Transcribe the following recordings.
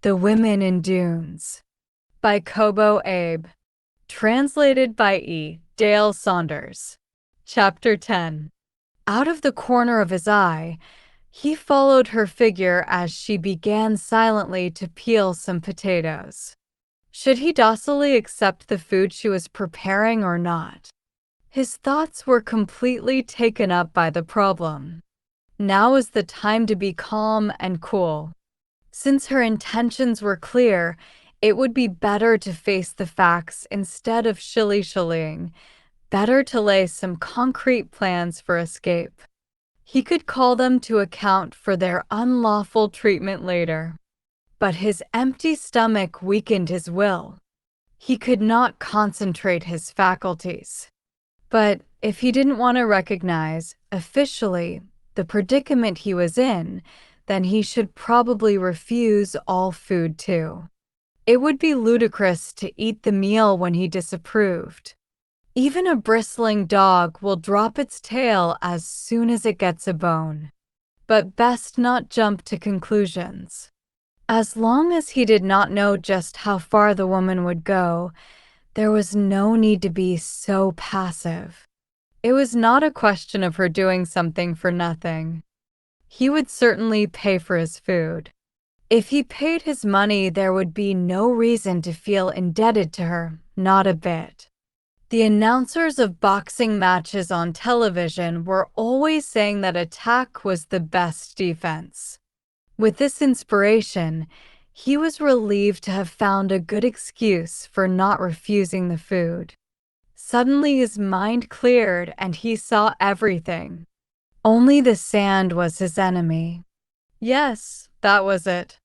The Women in Dunes by Kobo Abe. Translated by Dale Saunders. Chapter 10. Out of the corner of his eye, he followed her figure as she began silently to peel some potatoes. Should he docilely accept the food she was preparing or not? His thoughts were completely taken up by the problem. Now is the time to be calm and cool. Since her intentions were clear, it would be better to face the facts instead of shilly-shallying, better to lay some concrete plans for escape. He could call them to account for their unlawful treatment later. But his empty stomach weakened his will. He could not concentrate his faculties. But if he didn't want to recognize, officially, the predicament he was in, then he should probably refuse all food too. It would be ludicrous to eat the meal when he disapproved. Even a bristling dog will drop its tail as soon as it gets a bone. But best not jump to conclusions. As long as he did not know just how far the woman would go, there was no need to be so passive. It was not a question of her doing something for nothing. He would certainly pay for his food. If he paid his money, there would be no reason to feel indebted to her, not a bit. The announcers of boxing matches on television were always saying that attack was the best defense. With this inspiration, he was relieved to have found a good excuse for not refusing the food. Suddenly his mind cleared and he saw everything. Only the sand was his enemy. Yes, that was it.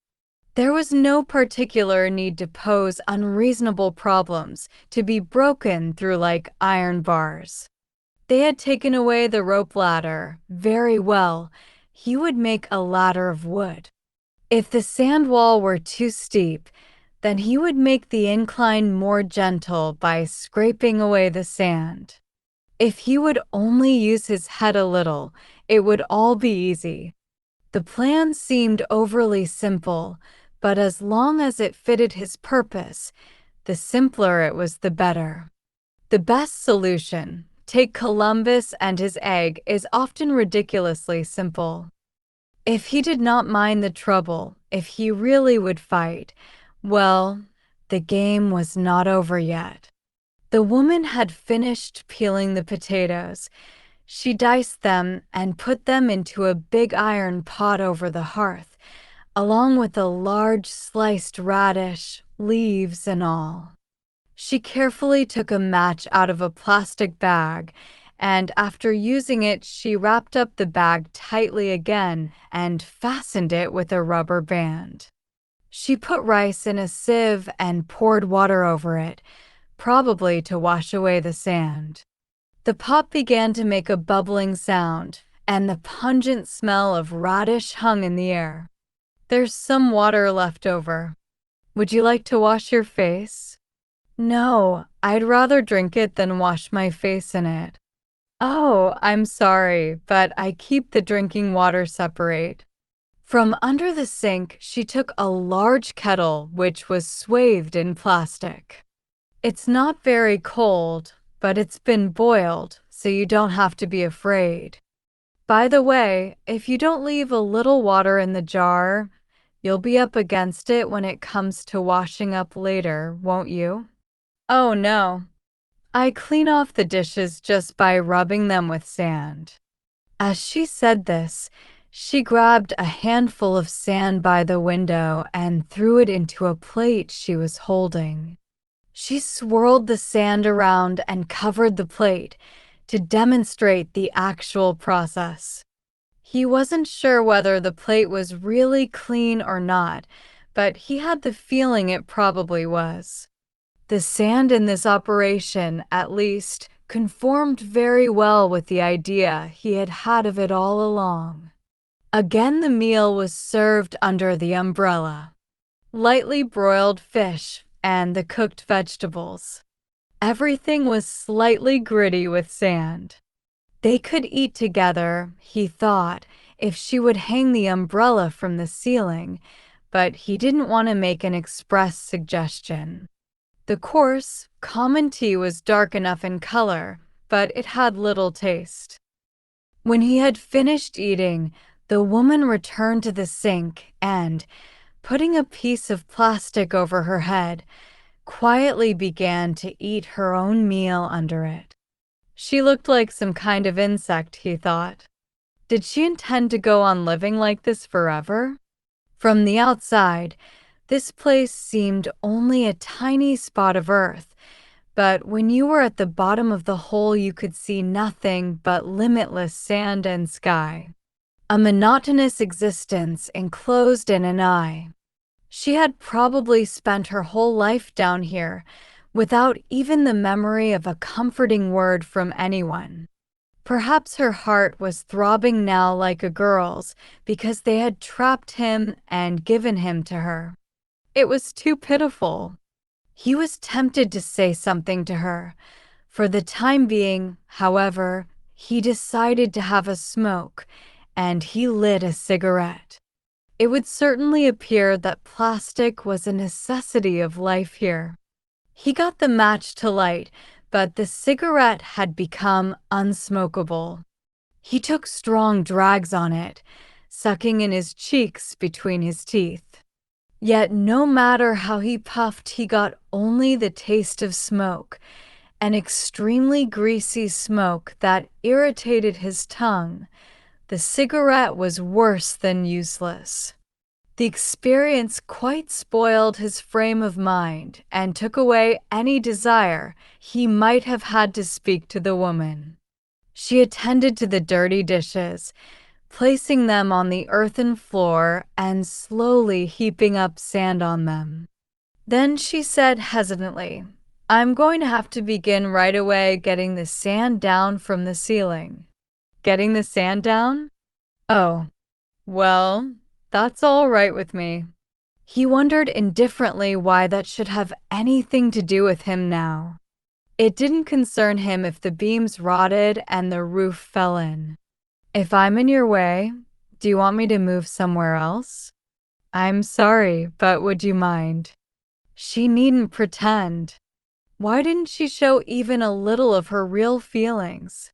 There was no particular need to pose unreasonable problems to be broken through like iron bars. They had taken away the rope ladder. Very well, he would make a ladder of wood. If the sand wall were too steep, then he would make the incline more gentle by scraping away the sand. If he would only use his head a little, it would all be easy. The plan seemed overly simple, but as long as it fitted his purpose, the simpler it was the better. The best solution, take Columbus and his egg, is often ridiculously simple. If he did not mind the trouble, if he really would fight, well, the game was not over yet. The woman had finished peeling the potatoes. She diced them and put them into a big iron pot over the hearth, along with a large sliced radish, leaves and all. She carefully took a match out of a plastic bag, and after using it, she wrapped up the bag tightly again and fastened it with a rubber band. She put rice in a sieve and poured water over it, probably to wash away the sand. The pot began to make a bubbling sound, and the pungent smell of radish hung in the air. There's some water left over. Would you like to wash your face? No, I'd rather drink it than wash my face in it. Oh, I'm sorry, but I keep the drinking water separate. From under the sink, she took a large kettle which was swathed in plastic. It's not very cold, but it's been boiled, so you don't have to be afraid. By the way, if you don't leave a little water in the jar, you'll be up against it when it comes to washing up later, won't you? Oh no. I clean off the dishes just by rubbing them with sand. As she said this, she grabbed a handful of sand by the window and threw it into a plate she was holding. She swirled the sand around and covered the plate to demonstrate the actual process. He wasn't sure whether the plate was really clean or not, but he had the feeling it probably was. The sand in this operation, at least, conformed very well with the idea he had had of it all along. Again the meal was served under the umbrella. Lightly broiled fish and the cooked vegetables. Everything was slightly gritty with sand. They could eat together, he thought, if she would hang the umbrella from the ceiling, but he didn't want to make an express suggestion. The coarse, common tea was dark enough in color, but it had little taste. When he had finished eating, the woman returned to the sink and, putting a piece of plastic over her head, quietly began to eat her own meal under it. She looked like some kind of insect, he thought. Did she intend to go on living like this forever? From the outside, this place seemed only a tiny spot of earth, but when you were at the bottom of the hole, you could see nothing but limitless sand and sky. A monotonous existence enclosed in an eye. She had probably spent her whole life down here, without even the memory of a comforting word from anyone. Perhaps her heart was throbbing now like a girl's because they had trapped him and given him to her. It was too pitiful. He was tempted to say something to her. For the time being, however, he decided to have a smoke, and he lit a cigarette. It would certainly appear that plastic was a necessity of life here. He got the match to light, but the cigarette had become unsmokable. He took strong drags on it, sucking in his cheeks between his teeth. Yet no matter how he puffed, he got only the taste of smoke, an extremely greasy smoke that irritated his tongue. The cigarette was worse than useless. The experience quite spoiled his frame of mind and took away any desire he might have had to speak to the woman. She attended to the dirty dishes, placing them on the earthen floor and slowly heaping up sand on them. Then she said hesitantly, "I'm going to have to begin right away getting the sand down from the ceiling." Getting the sand down? Oh, well, that's all right with me. He wondered indifferently why that should have anything to do with him now. It didn't concern him if the beams rotted and the roof fell in. "If I'm in your way, do you want me to move somewhere else?" "I'm sorry, but would you mind?" She needn't pretend. Why didn't she show even a little of her real feelings?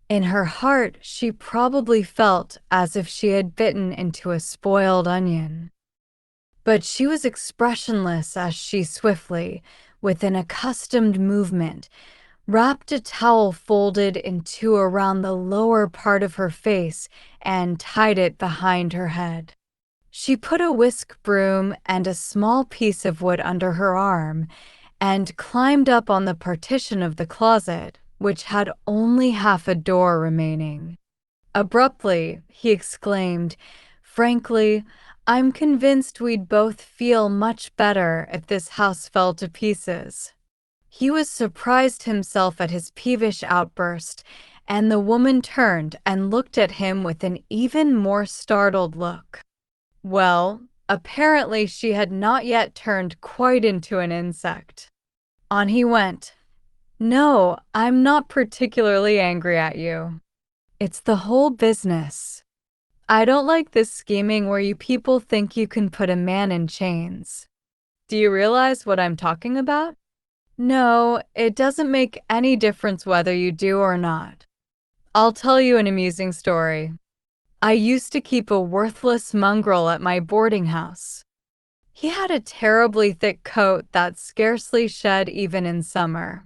In her heart, she probably felt as if she had bitten into a spoiled onion. But she was expressionless as she swiftly, with an accustomed movement, wrapped a towel folded in two around the lower part of her face and tied it behind her head. She put a whisk broom and a small piece of wood under her arm and climbed up on the partition of the closet, which had only half a door remaining. Abruptly, he exclaimed, "Frankly, I'm convinced we'd both feel much better if this house fell to pieces." He was surprised himself at his peevish outburst, and the woman turned and looked at him with an even more startled look. Well, apparently she had not yet turned quite into an insect. On he went. "No, I'm not particularly angry at you. It's the whole business. I don't like this scheming where you people think you can put a man in chains. Do you realize what I'm talking about? No, it doesn't make any difference whether you do or not. I'll tell you an amusing story. I used to keep a worthless mongrel at my boarding house. He had a terribly thick coat that scarcely shed even in summer.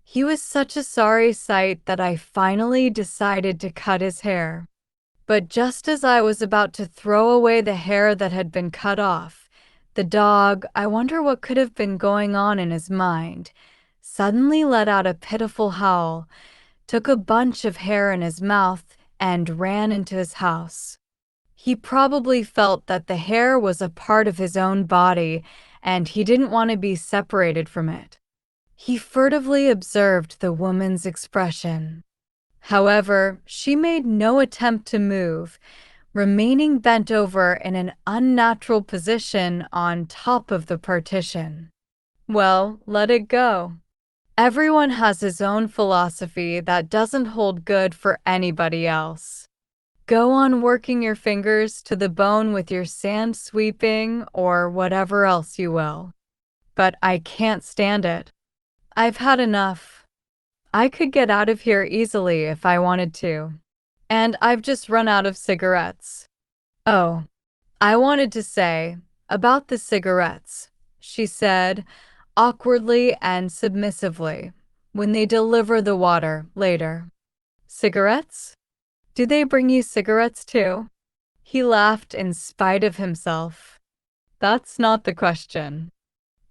He was such a sorry sight that I finally decided to cut his hair. But just as I was about to throw away the hair that had been cut off, the dog, I wonder what could have been going on in his mind, suddenly let out a pitiful howl, took a bunch of hair in his mouth, and ran into his house. He probably felt that the hair was a part of his own body, and he didn't want to be separated from it. He furtively observed the woman's expression. However, she made no attempt to move, remaining bent over in an unnatural position on top of the partition. Well, let it go. Everyone has his own philosophy that doesn't hold good for anybody else. Go on working your fingers to the bone with your sand sweeping or whatever else you will. But I can't stand it. I've had enough. I could get out of here easily if I wanted to. And I've just run out of cigarettes. Oh, I wanted to say, about the cigarettes, she said, awkwardly and submissively, when they deliver the water later. Cigarettes? Do they bring you cigarettes too? He laughed in spite of himself. That's not the question.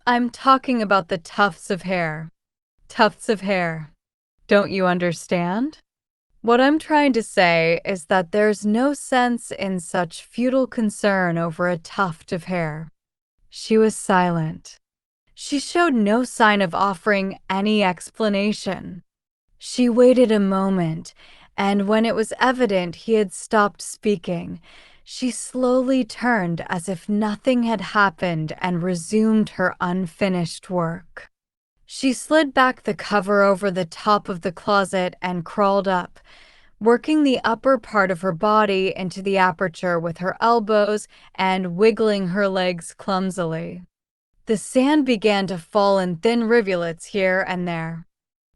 I'm talking about the tufts of hair. Tufts of hair. Don't you understand? What I'm trying to say is that there's no sense in such futile concern over a tuft of hair. She was silent. She showed no sign of offering any explanation. She waited a moment, and when it was evident he had stopped speaking, she slowly turned as if nothing had happened and resumed her unfinished work. She slid back the cover over the top of the closet and crawled up, working the upper part of her body into the aperture with her elbows and wiggling her legs clumsily. The sand began to fall in thin rivulets here and there.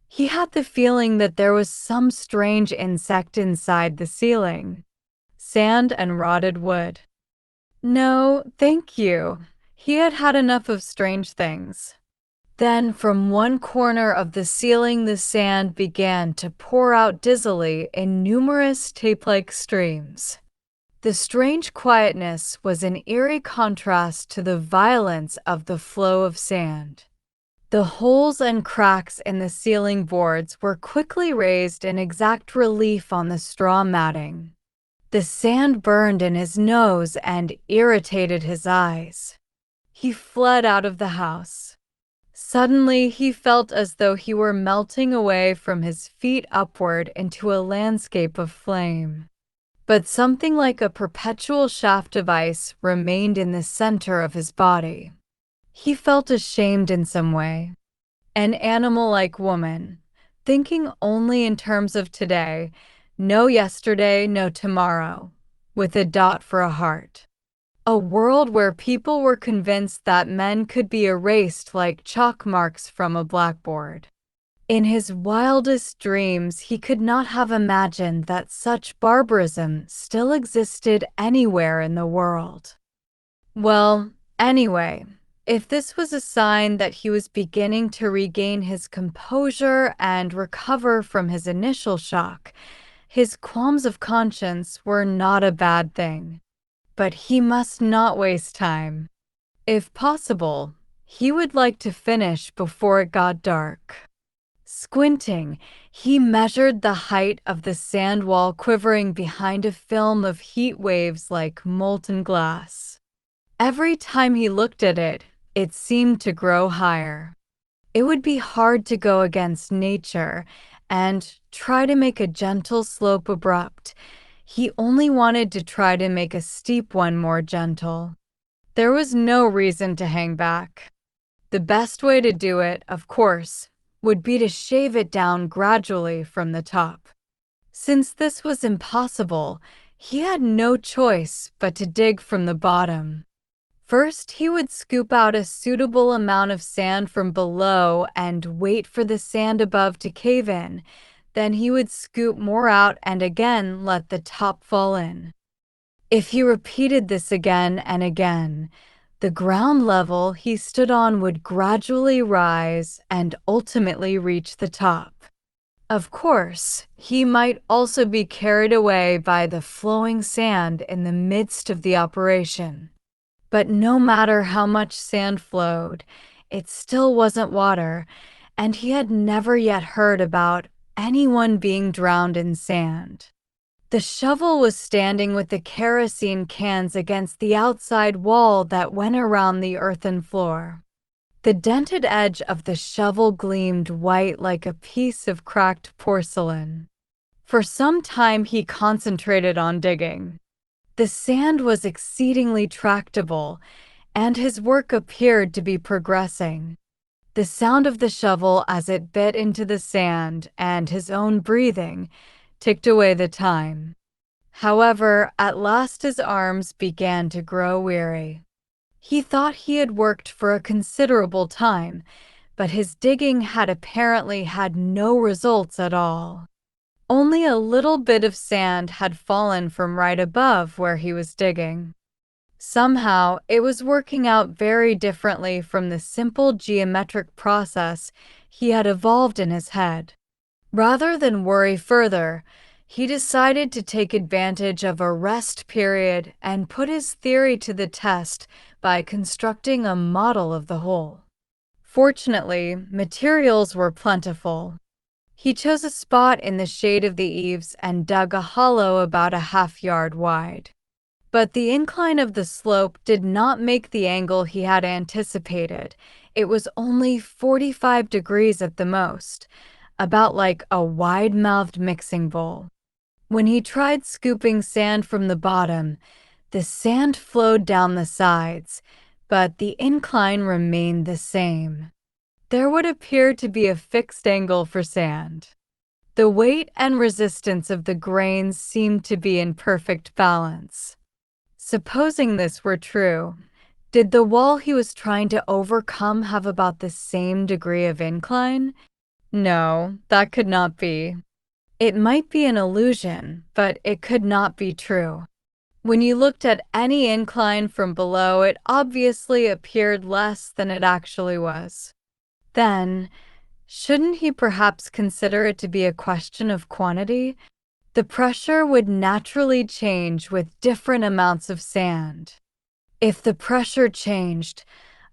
He had the feeling that there was some strange insect inside the ceiling. Sand and rotted wood. No, thank you. He had had enough of strange things. Then from one corner of the ceiling the sand began to pour out dizzily in numerous tape-like streams. The strange quietness was in eerie contrast to the violence of the flow of sand. The holes and cracks in the ceiling boards were quickly raised in exact relief on the straw matting. The sand burned in his nose and irritated his eyes. He fled out of the house. Suddenly, he felt as though he were melting away from his feet upward into a landscape of flame. But something like a perpetual shaft of ice remained in the center of his body. He felt ashamed in some way. An animal-like woman, thinking only in terms of today, no yesterday, no tomorrow, with a dot for a heart. A world where people were convinced that men could be erased like chalk marks from a blackboard. In his wildest dreams, he could not have imagined that such barbarism still existed anywhere in the world. Well, anyway, if this was a sign that he was beginning to regain his composure and recover from his initial shock, his qualms of conscience were not a bad thing. But he must not waste time. If possible, he would like to finish before it got dark. Squinting, he measured the height of the sand wall quivering behind a film of heat waves like molten glass. Every time he looked at it, it seemed to grow higher. It would be hard to go against nature and try to make a gentle slope abrupt. He only wanted to try to make a steep one more gentle. There was no reason to hang back. The best way to do it, of course, would be to shave it down gradually from the top. Since this was impossible, he had no choice but to dig from the bottom. First, he would scoop out a suitable amount of sand from below and wait for the sand above to cave in. Then he would scoop more out and again let the top fall in. If he repeated this again and again, the ground level he stood on would gradually rise and ultimately reach the top. Of course, he might also be carried away by the flowing sand in the midst of the operation. But no matter how much sand flowed, it still wasn't water, and he had never yet heard about anyone being drowned in sand. The shovel was standing with the kerosene cans against the outside wall that went around the earthen floor. The dented edge of the shovel gleamed white like a piece of cracked porcelain. For some time he concentrated on digging. The sand was exceedingly tractable, and his work appeared to be progressing. The sound of the shovel as it bit into the sand and his own breathing ticked away the time. However, at last his arms began to grow weary. He thought he had worked for a considerable time, but his digging had apparently had no results at all. Only a little bit of sand had fallen from right above where he was digging. Somehow, it was working out very differently from the simple geometric process he had evolved in his head. Rather than worry further, he decided to take advantage of a rest period and put his theory to the test by constructing a model of the hole. Fortunately, materials were plentiful. He chose a spot in the shade of the eaves and dug a hollow about a half-yard wide. But the incline of the slope did not make the angle he had anticipated. It was only 45 degrees at the most, about like a wide-mouthed mixing bowl. When he tried scooping sand from the bottom, the sand flowed down the sides, but the incline remained the same. There would appear to be a fixed angle for sand. The weight and resistance of the grains seemed to be in perfect balance. Supposing this were true, did the wall he was trying to overcome have about the same degree of incline? No, that could not be. It might be an illusion, but it could not be true. When you looked at any incline from below, it obviously appeared less than it actually was. Then, shouldn't he perhaps consider it to be a question of quantity? The pressure would naturally change with different amounts of sand. If the pressure changed,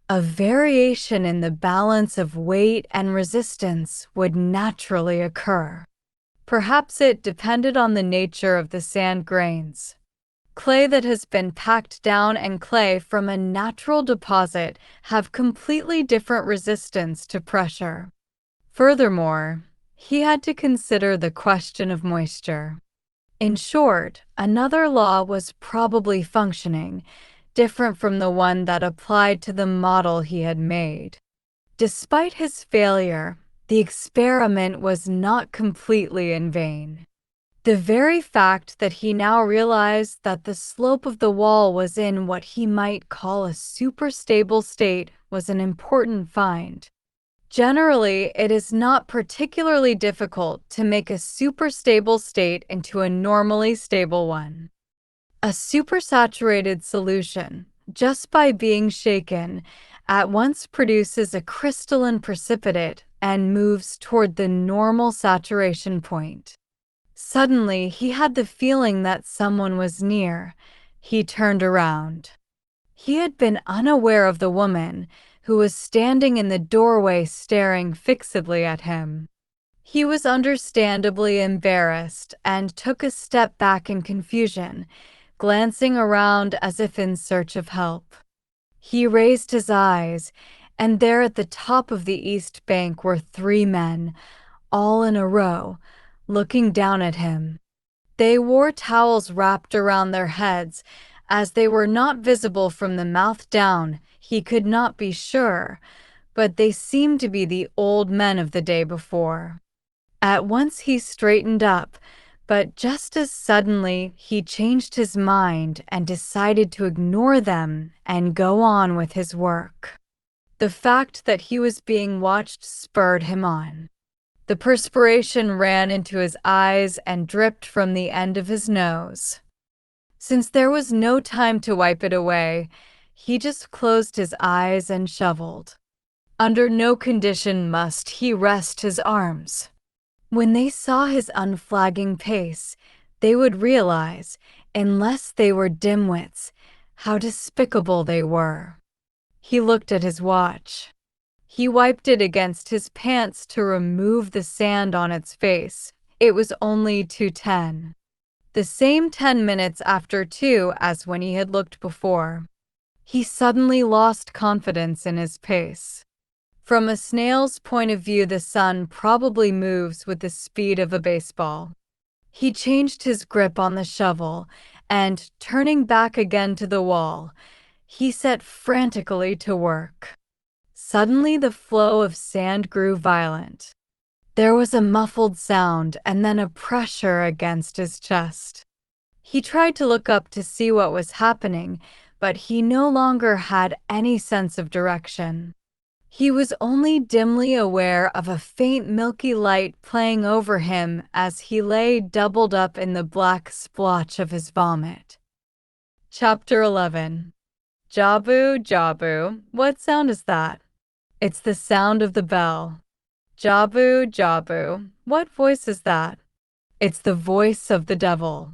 a variation in the balance of weight and resistance would naturally occur. Perhaps it depended on the nature of the sand grains. Clay that has been packed down and clay from a natural deposit have completely different resistance to pressure. Furthermore, he had to consider the question of moisture. In short, another law was probably functioning, different from the one that applied to the model he had made. Despite his failure, the experiment was not completely in vain. The very fact that he now realized that the slope of the wall was in what he might call a superstable state was an important find. Generally, it is not particularly difficult to make a superstable state into a normally stable one. A supersaturated solution, just by being shaken, at once produces a crystalline precipitate and moves toward the normal saturation point. Suddenly, he had the feeling that someone was near. He turned around. He had been unaware of the woman, who was standing in the doorway staring fixedly at him. He was understandably embarrassed and took a step back in confusion, glancing around as if in search of help. He raised his eyes, and there at the top of the east bank were 3 men, all in a row, looking down at him. They wore towels wrapped around their heads. As they were not visible from the mouth down, he could not be sure, but they seemed to be the old men of the day before. At once he straightened up, but just as suddenly he changed his mind and decided to ignore them and go on with his work. The fact that he was being watched spurred him on. The perspiration ran into his eyes and dripped from the end of his nose. Since there was no time to wipe it away, he just closed his eyes and shoveled. Under no condition must he rest his arms. When they saw his unflagging pace, they would realize, unless they were dimwits, how despicable they were. He looked at his watch. He wiped it against his pants to remove the sand on its face. It was only 2:10. The same 10 minutes after 2 as when he had looked before. He suddenly lost confidence in his pace. From a snail's point of view, the sun probably moves with the speed of a baseball. He changed his grip on the shovel, and, turning back again to the wall, he set frantically to work. Suddenly the flow of sand grew violent. There was a muffled sound and then a pressure against his chest. He tried to look up to see what was happening, but he no longer had any sense of direction. He was only dimly aware of a faint milky light playing over him as he lay doubled up in the black splotch of his vomit. Chapter 11. Jabu, Jabu, what sound is that? It's the sound of the bell. Jabu, Jabu, what voice is that? It's the voice of the devil.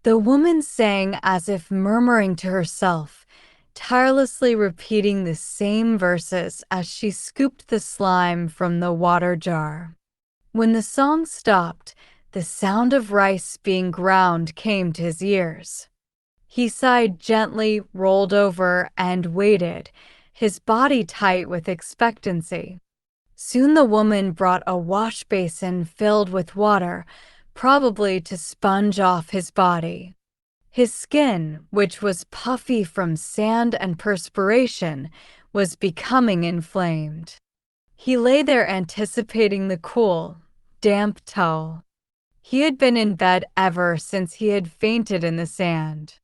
The woman sang as if murmuring to herself, tirelessly repeating the same verses as she scooped the slime from the water jar. When the song stopped, the sound of rice being ground came to his ears. He sighed gently, rolled over, and waited, his body tight with expectancy. Soon the woman brought a wash basin filled with water, probably to sponge off his body. His skin, which was puffy from sand and perspiration, was becoming inflamed. He lay there anticipating the cool, damp towel. He had been in bed ever since he had fainted in the sand.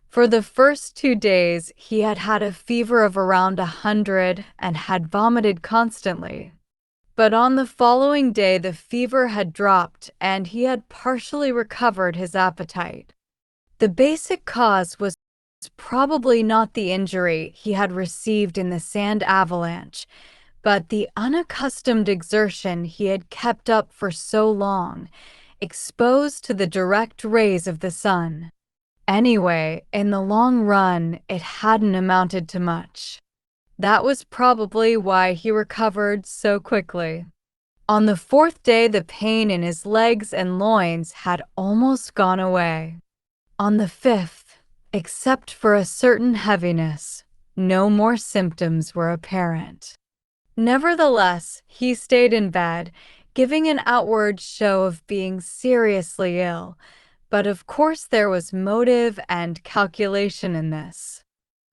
For the first 2 days, he had had a fever of around 100 and had vomited constantly. But on the following day, the fever had dropped and he had partially recovered his appetite. The basic cause was probably not the injury he had received in the sand avalanche, but the unaccustomed exertion he had kept up for so long, exposed to the direct rays of the sun. Anyway, in the long run, it hadn't amounted to much. That was probably why he recovered so quickly. On the 4th day, the pain in his legs and loins had almost gone away. On the 5th, except for a certain heaviness, no more symptoms were apparent. Nevertheless, he stayed in bed, giving an outward show of being seriously ill, but of course there was motive and calculation in this.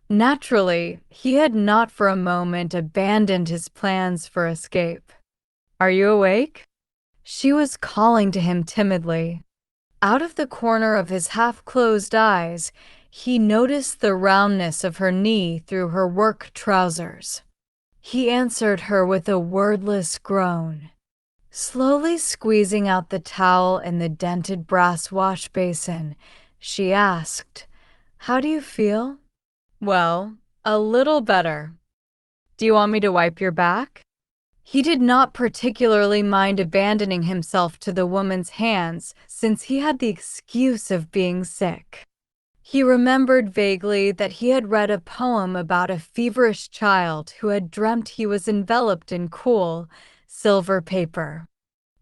Naturally, he had not for a moment abandoned his plans for escape. "Are you awake?" She was calling to him timidly. Out of the corner of his half-closed eyes, he noticed the roundness of her knee through her work trousers. He answered her with a wordless groan. Slowly squeezing out the towel in the dented brass wash basin, she asked, "How do you feel?" "Well, a little better. Do you want me to wipe your back?" He did not particularly mind abandoning himself to the woman's hands since he had the excuse of being sick. He remembered vaguely that he had read a poem about a feverish child who had dreamt he was enveloped in cool, silver paper.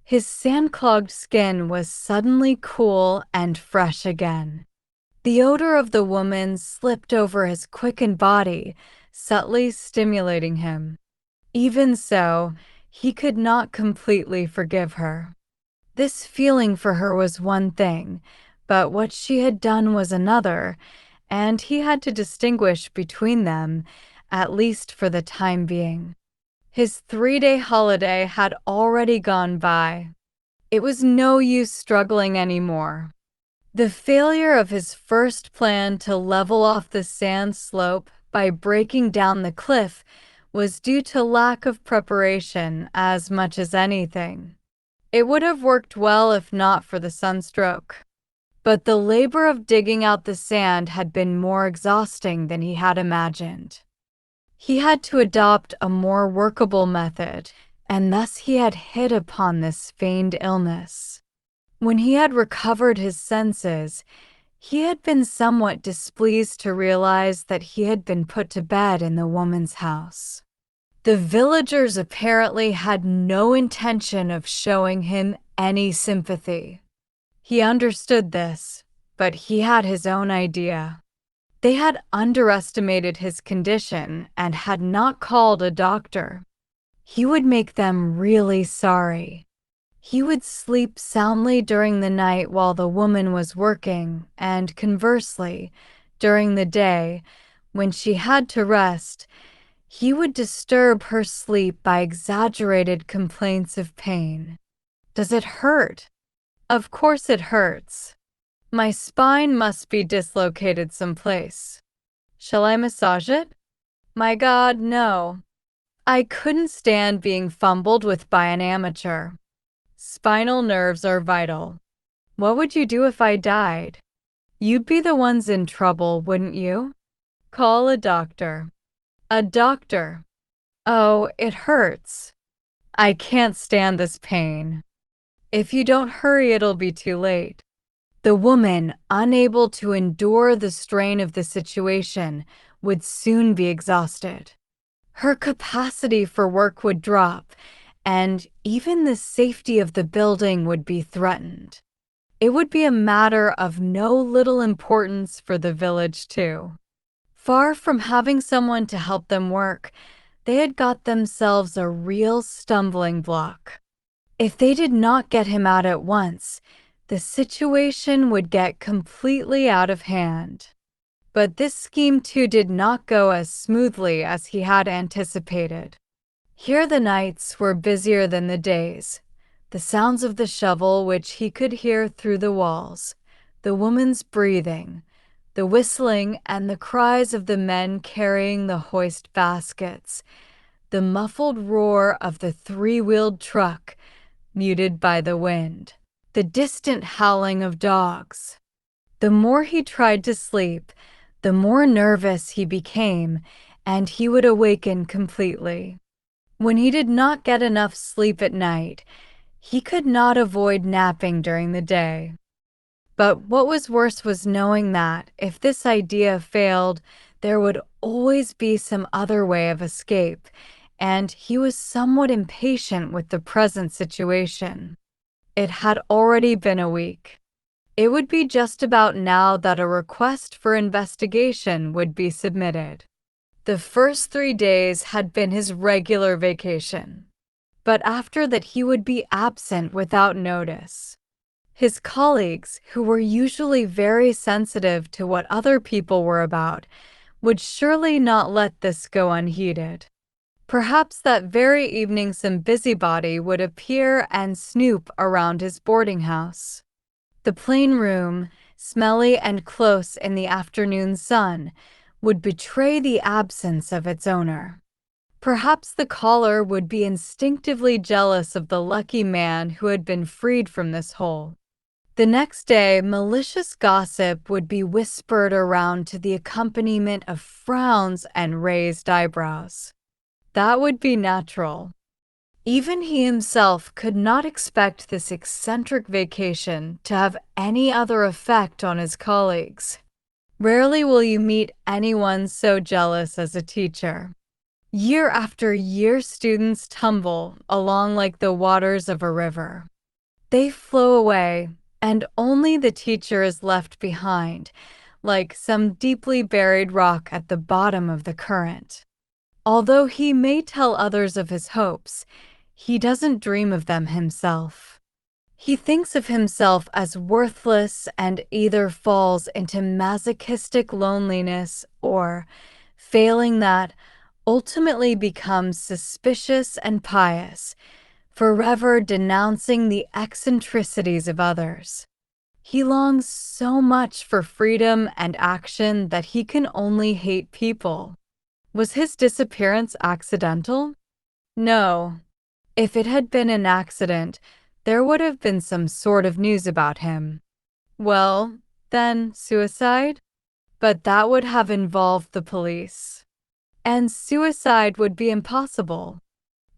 His sand-clogged skin was suddenly cool and fresh again. The odor of the woman slipped over his quickened body, subtly stimulating him. Even so, he could not completely forgive her. This feeling for her was one thing, but what she had done was another, and he had to distinguish between them, at least for the time being. His 3-day holiday had already gone by. It was no use struggling anymore. The failure of his first plan to level off the sand slope by breaking down the cliff was due to lack of preparation as much as anything. It would have worked well if not for the sunstroke. But the labor of digging out the sand had been more exhausting than he had imagined. He had to adopt a more workable method, and thus he had hit upon this feigned illness. When he had recovered his senses, he had been somewhat displeased to realize that he had been put to bed in the woman's house. The villagers apparently had no intention of showing him any sympathy. He understood this, but he had his own idea. They had underestimated his condition and had not called a doctor. He would make them really sorry. He would sleep soundly during the night while the woman was working, and conversely, during the day, when she had to rest, he would disturb her sleep by exaggerated complaints of pain. "Does it hurt?" "Of course it hurts." My spine must be dislocated someplace. Shall I massage it? My God, no. I couldn't stand being fumbled with by an amateur. Spinal nerves are vital. What would you do if I died? You'd be the ones in trouble, wouldn't you? Call a doctor. A doctor. Oh, it hurts. I can't stand this pain. If you don't hurry, it'll be too late. The woman, unable to endure the strain of the situation, would soon be exhausted. Her capacity for work would drop, and even the safety of the building would be threatened. It would be a matter of no little importance for the village, too. Far from having someone to help them work, they had got themselves a real stumbling block. If they did not get him out at once, the situation would get completely out of hand. But this scheme too did not go as smoothly as he had anticipated. Here the nights were busier than the days. The sounds of the shovel, which he could hear through the walls, the woman's breathing, the whistling and the cries of the men carrying the hoist baskets, the muffled roar of the three-wheeled truck, muted by the wind, the distant howling of dogs. The more he tried to sleep, the more nervous he became, and he would awaken completely. When he did not get enough sleep at night, he could not avoid napping during the day. But what was worse was knowing that, if this idea failed, there would always be some other way of escape, and he was somewhat impatient with the present situation. It had already been a week. It would be just about now that a request for investigation would be submitted. The first 3 days had been his regular vacation, but after that he would be absent without notice. His colleagues, who were usually very sensitive to what other people were about, would surely not let this go unheeded. Perhaps that very evening some busybody would appear and snoop around his boarding house. The plain room, smelly and close in the afternoon sun, would betray the absence of its owner. Perhaps the caller would be instinctively jealous of the lucky man who had been freed from this hole. The next day, malicious gossip would be whispered around to the accompaniment of frowns and raised eyebrows. That would be natural. Even he himself could not expect this eccentric vacation to have any other effect on his colleagues. Rarely will you meet anyone so jealous as a teacher. Year after year, students tumble along like the waters of a river. They flow away, and only the teacher is left behind, like some deeply buried rock at the bottom of the current. Although he may tell others of his hopes, he doesn't dream of them himself. He thinks of himself as worthless and either falls into masochistic loneliness or, failing that, ultimately becomes suspicious and pious, forever denouncing the eccentricities of others. He longs so much for freedom and action that he can only hate people. Was his disappearance accidental? No. If it had been an accident, there would have been some sort of news about him. Well, then, suicide? But that would have involved the police. And suicide would be impossible.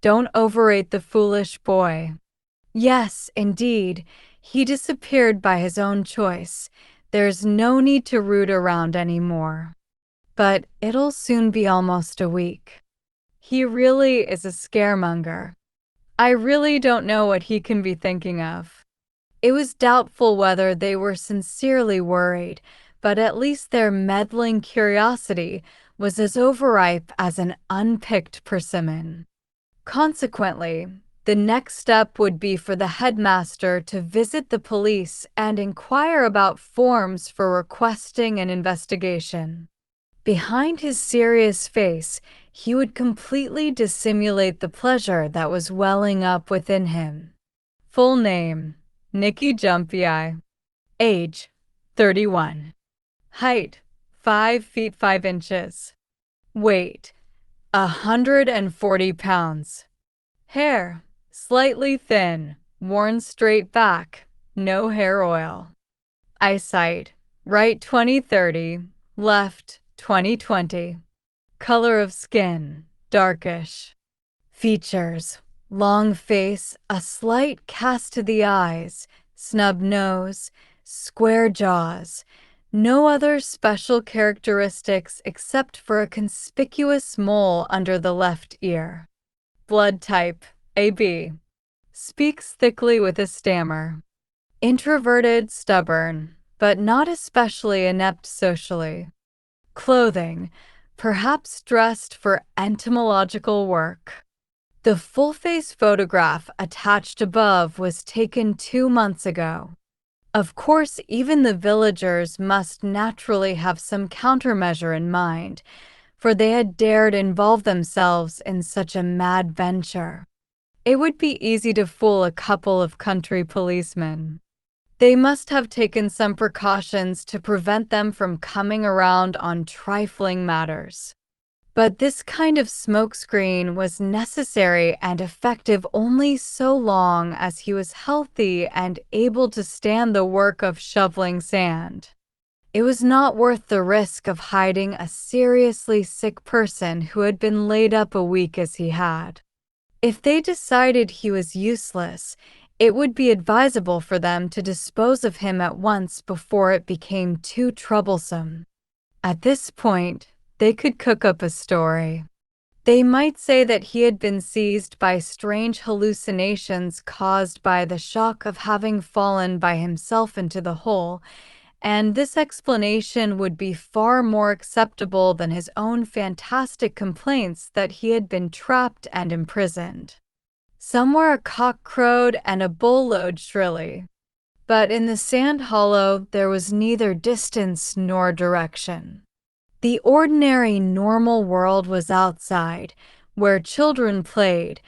Don't overrate the foolish boy. Yes, indeed, he disappeared by his own choice. There's no need to root around anymore. But it'll soon be almost a week. He really is a scaremonger. I really don't know what he can be thinking of. It was doubtful whether they were sincerely worried, but at least their meddling curiosity was as overripe as an unpicked persimmon. Consequently, the next step would be for the headmaster to visit the police and inquire about forms for requesting an investigation. Behind his serious face, he would completely dissimulate the pleasure that was welling up within him. Full name: Nicky Jumpy Eye. Age: 31. Height, 5 feet 5 inches. Weight, 140 pounds. Hair, slightly thin, worn straight back, no hair oil. Eyesight, right 20/30, left 20/20. Color of skin, darkish. Features, long face, a slight cast to the eyes, snub nose, square jaws. No other special characteristics except for a conspicuous mole under the left ear. Blood type, AB. Speaks thickly with a stammer. Introverted, stubborn, but not especially inept socially. Clothing, perhaps dressed for entomological work. The full-face photograph attached above was taken 2 months ago. Of course, even the villagers must naturally have some countermeasure in mind, for they had dared involve themselves in such a mad venture. It would be easy to fool a couple of country policemen. They must have taken some precautions to prevent them from coming around on trifling matters. But this kind of smokescreen was necessary and effective only so long as he was healthy and able to stand the work of shoveling sand. It was not worth the risk of hiding a seriously sick person who had been laid up a week as he had. If they decided he was useless, it would be advisable for them to dispose of him at once before it became too troublesome. At this point, they could cook up a story. They might say that he had been seized by strange hallucinations caused by the shock of having fallen by himself into the hole, and this explanation would be far more acceptable than his own fantastic complaints that he had been trapped and imprisoned. Somewhere a cock crowed and a bull lowed shrilly, but in the sand hollow there was neither distance nor direction. The ordinary, normal world was outside, where children played,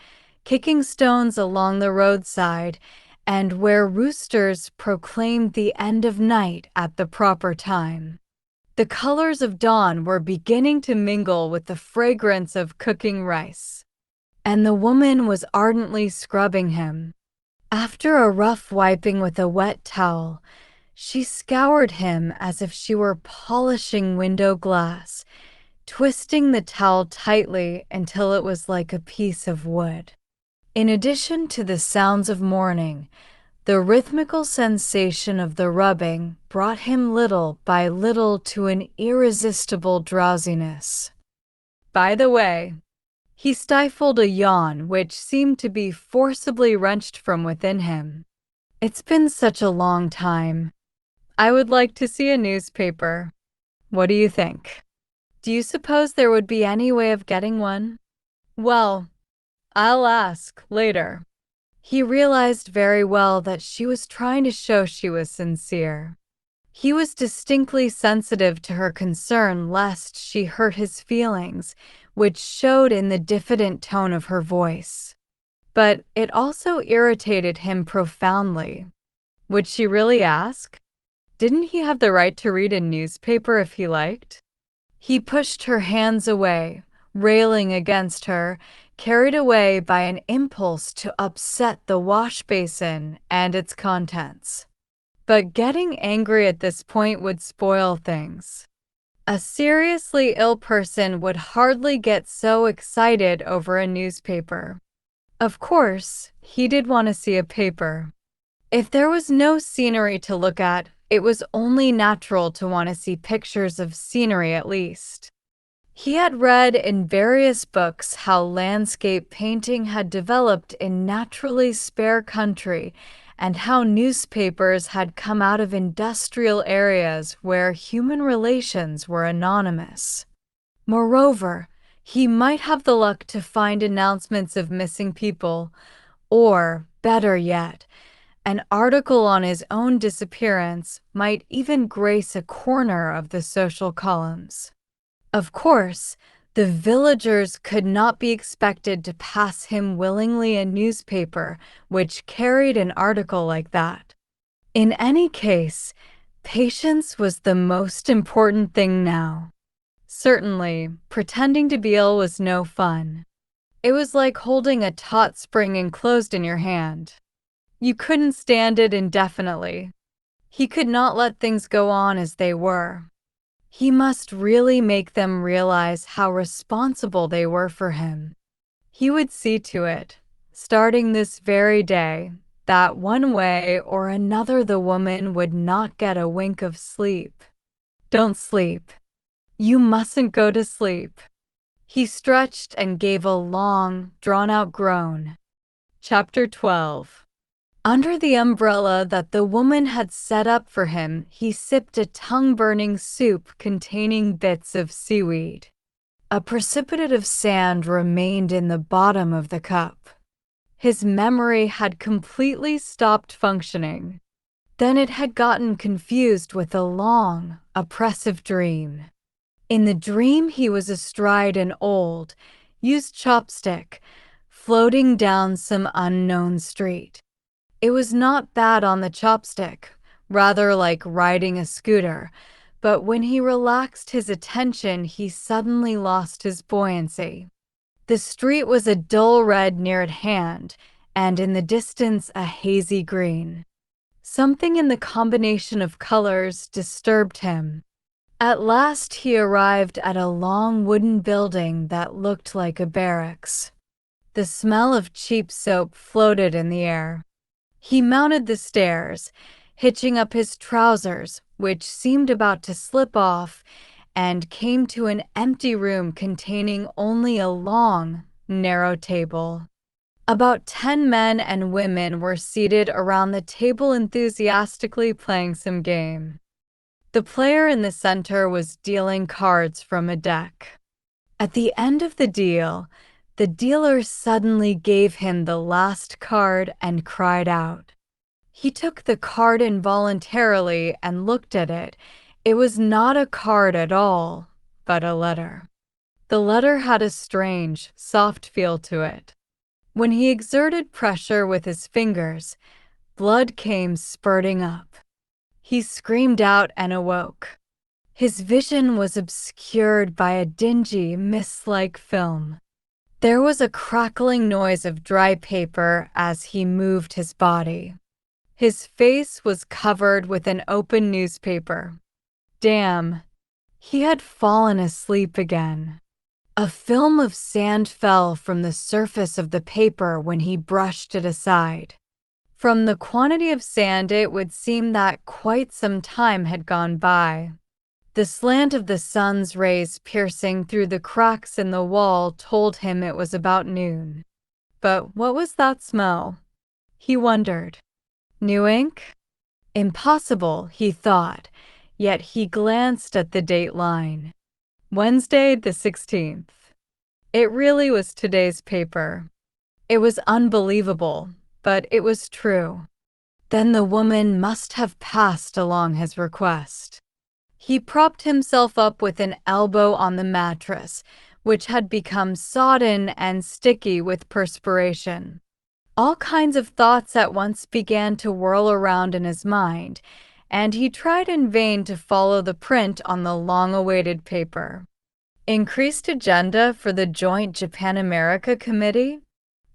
kicking stones along the roadside, and where roosters proclaimed the end of night at the proper time. The colors of dawn were beginning to mingle with the fragrance of cooking rice, and the woman was ardently scrubbing him. After a rough wiping with a wet towel, she scoured him as if she were polishing window glass, twisting the towel tightly until it was like a piece of wood. In addition to the sounds of morning, the rhythmical sensation of the rubbing brought him little by little to an irresistible drowsiness. By the way, he stifled a yawn which seemed to be forcibly wrenched from within him. It's been such a long time. I would like to see a newspaper. What do you think? Do you suppose there would be any way of getting one? Well, I'll ask later. He realized very well that she was trying to show she was sincere. He was distinctly sensitive to her concern lest she hurt his feelings, which showed in the diffident tone of her voice. But it also irritated him profoundly. Would she really ask? Didn't he have the right to read a newspaper if he liked? He pushed her hands away, railing against her, carried away by an impulse to upset the wash basin and its contents. But getting angry at this point would spoil things. A seriously ill person would hardly get so excited over a newspaper. Of course, he did want to see a paper. If there was no scenery to look at, it was only natural to want to see pictures of scenery at least. He had read in various books how landscape painting had developed in naturally spare country and how newspapers had come out of industrial areas where human relations were anonymous. Moreover, he might have the luck to find announcements of missing people, or, better yet, an article on his own disappearance might even grace a corner of the social columns. Of course, the villagers could not be expected to pass him willingly a newspaper which carried an article like that. In any case, Patience was the most important thing now. Certainly, pretending to be ill was no fun. It was like holding a taut spring enclosed in your hand. You couldn't stand it indefinitely. He could not let things go on as they were. He must really make them realize how responsible they were for him. He would see to it, starting this very day, that one way or another the woman would not get a wink of sleep. Don't sleep. You mustn't go to sleep. He stretched and gave a long, drawn-out groan. Chapter 12. Under the umbrella that the woman had set up for him, he sipped a tongue-burning soup containing bits of seaweed. A precipitate of sand remained in the bottom of the cup. His memory had completely stopped functioning. Then it had gotten confused with a long, oppressive dream. In the dream, he was astride an old, used chopstick, floating down some unknown street. It was not bad on the chopstick, rather like riding a scooter, but when he relaxed his attention, he suddenly lost his buoyancy. The street was a dull red near at hand, and in the distance a hazy green. Something in the combination of colors disturbed him. At last he arrived at a long wooden building that looked like a barracks. The smell of cheap soap floated in the air. He mounted the stairs, hitching up his trousers, which seemed about to slip off, and came to an empty room containing only a long, narrow table. About 10 men and women were seated around the table enthusiastically playing some game. The player in the center was dealing cards from a deck. At the end of the deal, the dealer suddenly gave him the last card and cried out. He took the card involuntarily and looked at it. It was not a card at all, but a letter. The letter had a strange, soft feel to it. When he exerted pressure with his fingers, blood came spurting up. He screamed out and awoke. His vision was obscured by a dingy, mist-like film. There was a crackling noise of dry paper as he moved his body. His face was covered with an open newspaper. Damn, he had fallen asleep again. A film of sand fell from the surface of the paper when he brushed it aside. From the quantity of sand, it would seem that quite some time had gone by. The slant of the sun's rays piercing through the cracks in the wall told him it was about noon. But what was that smell? He wondered. New ink? Impossible, he thought, yet he glanced at the date line. Wednesday, the 16th. It really was today's paper. It was unbelievable, but it was true. Then the woman must have passed along his request. He propped himself up with an elbow on the mattress, which had become sodden and sticky with perspiration. All kinds of thoughts at once began to whirl around in his mind, and he tried in vain to follow the print on the long-awaited paper. Increased agenda for the joint Japan-America Committee?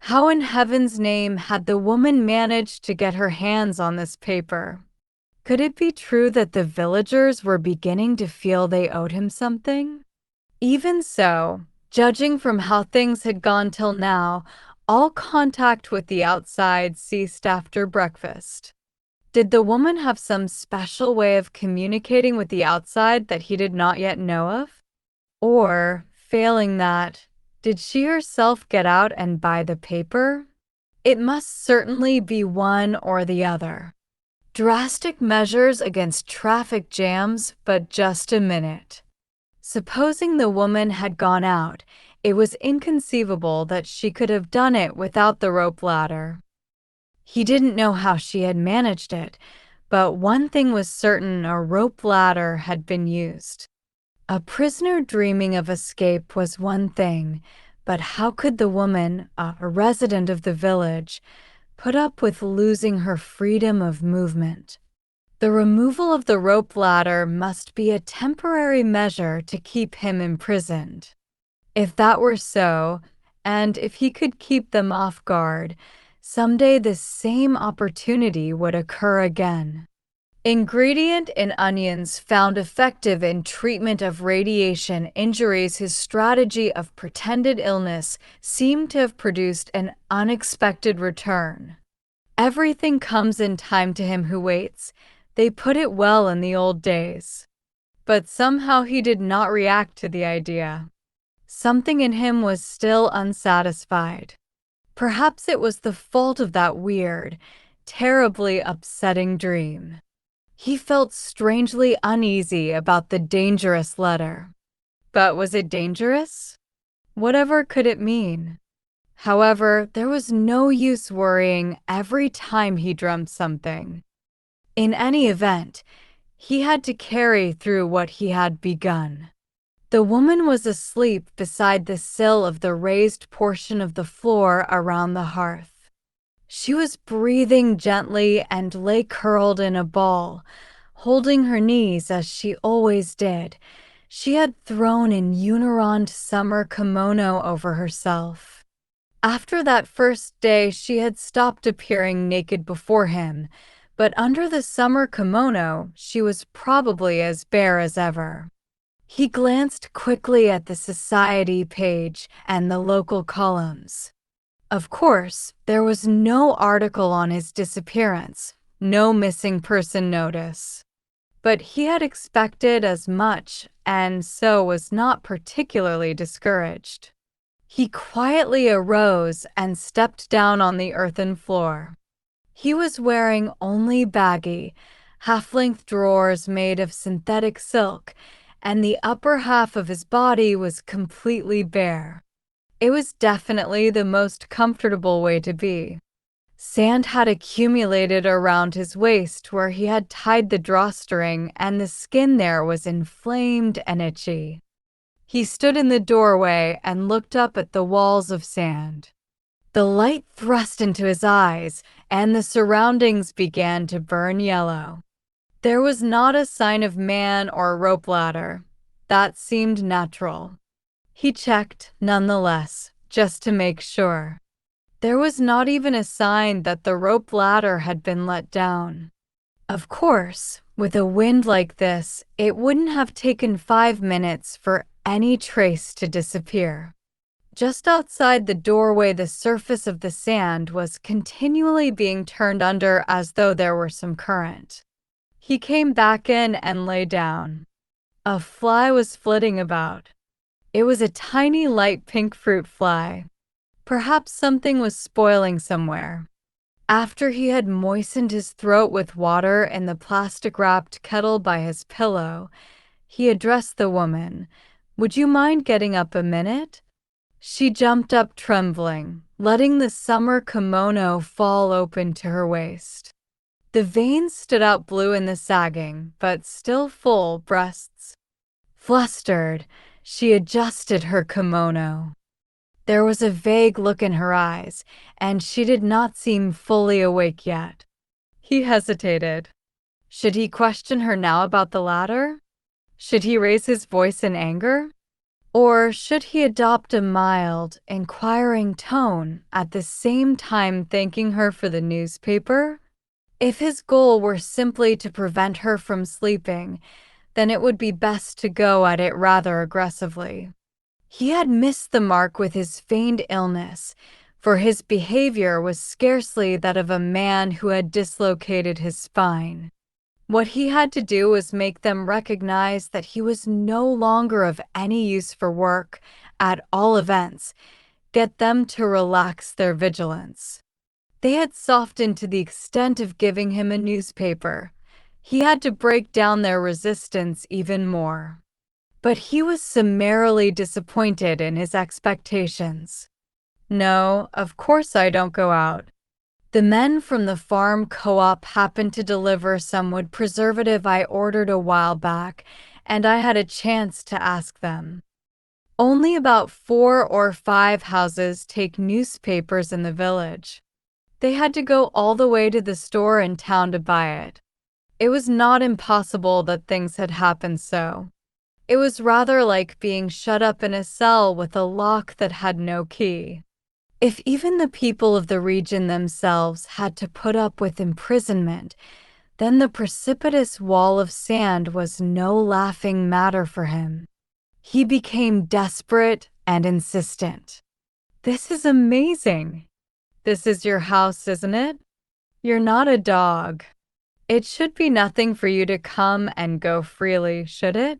How in heaven's name had the woman managed to get her hands on this paper? Could it be true that the villagers were beginning to feel they owed him something? Even so, judging from how things had gone till now, all contact with the outside ceased after breakfast. Did the woman have some special way of communicating with the outside that he did not yet know of? Or, failing that, did she herself get out and buy the paper? It must certainly be one or the other. Drastic measures against traffic jams, but just a minute. Supposing the woman had gone out, it was inconceivable that she could have done it without the rope ladder. He didn't know how she had managed it, but one thing was certain: a rope ladder had been used. A prisoner dreaming of escape was one thing, but how could the woman, a resident of the village, put up with losing her freedom of movement? The removal of the rope ladder must be a temporary measure to keep him imprisoned. If that were so, and if he could keep them off guard, someday the same opportunity would occur again. Ingredient in onions found effective in treatment of radiation injuries. His strategy of pretended illness seemed to have produced an unexpected return. Everything comes in time to him who waits. They put it well in the old days. But somehow he did not react to the idea. Something in him was still unsatisfied. Perhaps it was the fault of that weird, terribly upsetting dream. He felt strangely uneasy about the dangerous letter. But was it dangerous? Whatever could it mean? However, there was no use worrying every time he dreamt something. In any event, he had to carry through what he had begun. The woman was asleep beside the sill of the raised portion of the floor around the hearth. She was breathing gently and lay curled in a ball, holding her knees as she always did. She had thrown an unirond summer kimono over herself. After that first day, she had stopped appearing naked before him, but under the summer kimono, she was probably as bare as ever. He glanced quickly at the society page and the local columns. Of course, there was no article on his disappearance, no missing person notice. But he had expected as much, and so was not particularly discouraged. He quietly arose and stepped down on the earthen floor. He was wearing only baggy, half-length drawers made of synthetic silk, and the upper half of his body was completely bare. It was definitely the most comfortable way to be. Sand had accumulated around his waist where he had tied the drawstring, and the skin there was inflamed and itchy. He stood in the doorway and looked up at the walls of sand. The light thrust into his eyes, and the surroundings began to burn yellow. There was not a sign of man or rope ladder. That seemed natural. He checked, nonetheless, just to make sure. There was not even a sign that the rope ladder had been let down. Of course, with a wind like this, it wouldn't have taken 5 minutes for any trace to disappear. Just outside the doorway, the surface of the sand was continually being turned under as though there were some current. He came back in and lay down. A fly was flitting about. It was a tiny light pink fruit fly. Perhaps something was spoiling somewhere. After he had moistened his throat with water in the plastic-wrapped kettle by his pillow, he addressed the woman. "Would you mind getting up a minute?" She jumped up trembling, letting the summer kimono fall open to her waist. The veins stood out blue in the sagging, but still full breasts. Flustered, she adjusted her kimono. There was a vague look in her eyes, and she did not seem fully awake yet. He hesitated. Should he question her now about the ladder? Should he raise his voice in anger? Or should he adopt a mild, inquiring tone, at the same time thanking her for the newspaper? If his goal were simply to prevent her from sleeping, then it would be best to go at it rather aggressively. He had missed the mark with his feigned illness, for his behavior was scarcely that of a man who had dislocated his spine. What he had to do was make them recognize that he was no longer of any use for work, at all events, get them to relax their vigilance. They had softened to the extent of giving him a newspaper. He had to break down their resistance even more. But he was summarily disappointed in his expectations. "No, of course I don't go out. The men from the farm co-op happened to deliver some wood preservative I ordered a while back, and I had a chance to ask them. Only about 4 or 5 houses take newspapers in the village. They had to go all the way to the store in town to buy it. It was not impossible that things had happened so. It was rather like being shut up in a cell with a lock that had no key. If even the people of the region themselves had to put up with imprisonment, then the precipitous wall of sand was no laughing matter for him. He became desperate and insistent. "This is amazing. This is your house, isn't it? You're not a dog. It should be nothing for you to come and go freely, should it?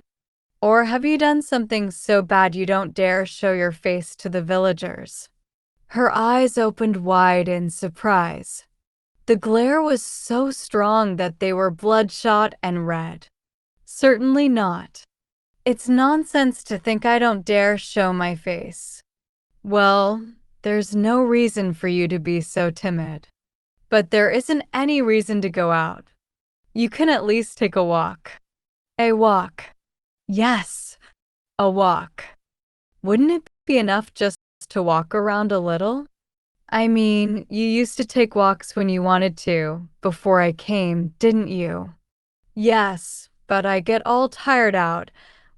Or have you done something so bad you don't dare show your face to the villagers?" Her eyes opened wide in surprise. The glare was so strong that they were bloodshot and red. "Certainly not. It's nonsense to think I don't dare show my face." "Well, there's no reason for you to be so timid. But there isn't any reason to go out. You can at least take a walk." "A walk?" "Yes, a walk. Wouldn't it be enough just to walk around a little? I mean, you used to take walks when you wanted to, before I came, didn't you?" "Yes, but I get all tired out,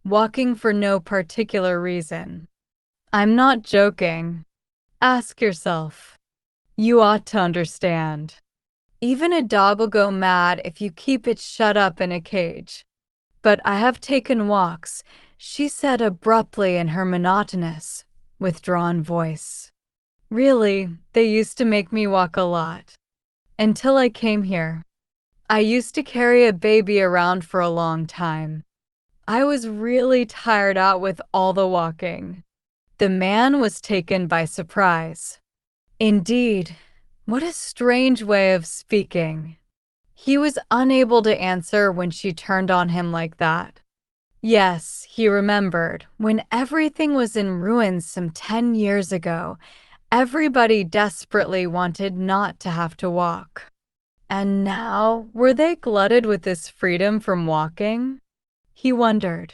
walking for no particular reason." "I'm not joking. Ask yourself. You ought to understand. Even a dog will go mad if you keep it shut up in a cage." "But I have taken walks," she said abruptly in her monotonous, withdrawn voice. "Really, they used to make me walk a lot. Until I came here. I used to carry a baby around for a long time. I was really tired out with all the walking." The man was taken by surprise. Indeed, what a strange way of speaking. He was unable to answer when she turned on him like that. Yes, he remembered, when everything was in ruins some 10 years ago, everybody desperately wanted not to have to walk. And now, were they glutted with this freedom from walking? He wondered.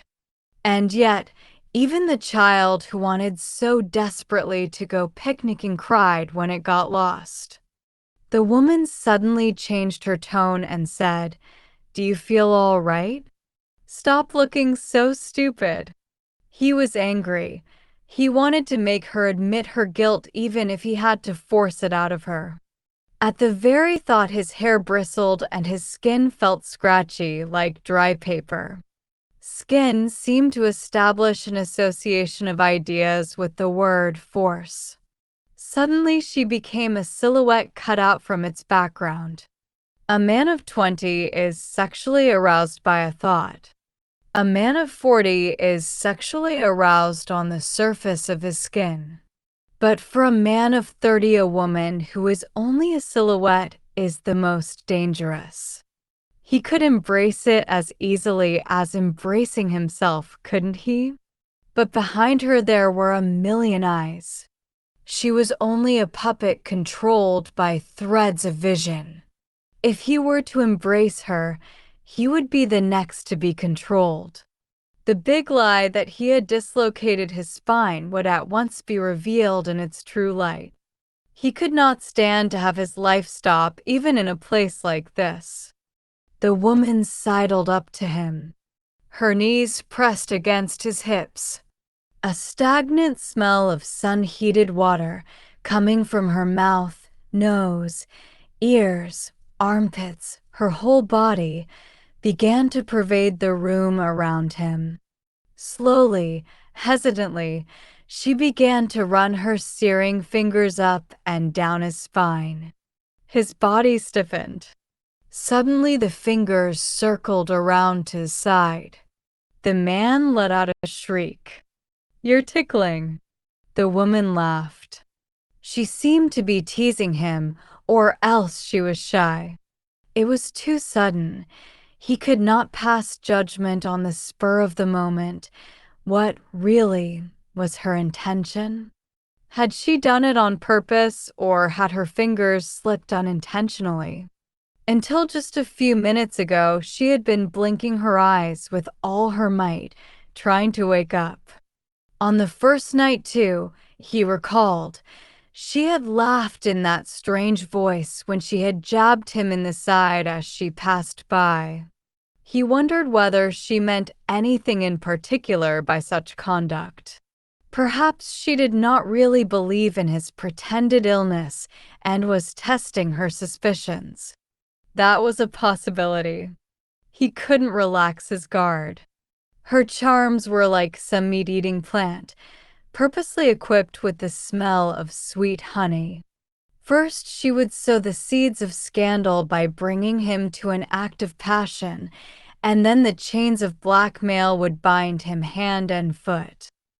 And yet, even the child who wanted so desperately to go picnicking cried when it got lost. The woman suddenly changed her tone and said, "Do you feel all right? Stop looking so stupid." He was angry. He wanted to make her admit her guilt even if he had to force it out of her. At the very thought, his hair bristled and his skin felt scratchy like dry paper. Skin seemed to establish an association of ideas with the word force. Suddenly she became a silhouette cut out from its background. A man of 20 is sexually aroused by a thought. A man of 40 is sexually aroused on the surface of his skin. But for a man of 30, a woman who is only a silhouette is the most dangerous. He could embrace it as easily as embracing himself, couldn't he? But behind her there were a million eyes. She was only a puppet controlled by threads of vision. If he were to embrace her, he would be the next to be controlled. The big lie that he had dislocated his spine would at once be revealed in its true light. He could not stand to have his life stop even in a place like this. The woman sidled up to him, her knees pressed against his hips. A stagnant smell of sun-heated water coming from her mouth, nose, ears, armpits, her whole body, began to pervade the room around him. Slowly, hesitantly, she began to run her searing fingers up and down his spine. His body stiffened. Suddenly the fingers circled around to his side. The man let out a shriek. "You're tickling." The woman laughed. She seemed to be teasing him, or else she was shy. It was too sudden. He could not pass judgment on the spur of the moment. What, really, was her intention? Had she done it on purpose, or had her fingers slipped unintentionally? Until just a few minutes ago, she had been blinking her eyes with all her might, trying to wake up. On the first night, too, he recalled, She had laughed in that strange voice when she had jabbed him in the side as she passed by. He wondered whether she meant anything in particular by such conduct. Perhaps she did not really believe in his pretended illness and was testing her suspicions. That was a possibility. He couldn't relax his guard. Her charms were like some meat-eating plant, purposely equipped with the smell of sweet honey. First, she would sow the seeds of scandal by bringing him to an act of passion, and then the chains of blackmail would bind him hand and foot.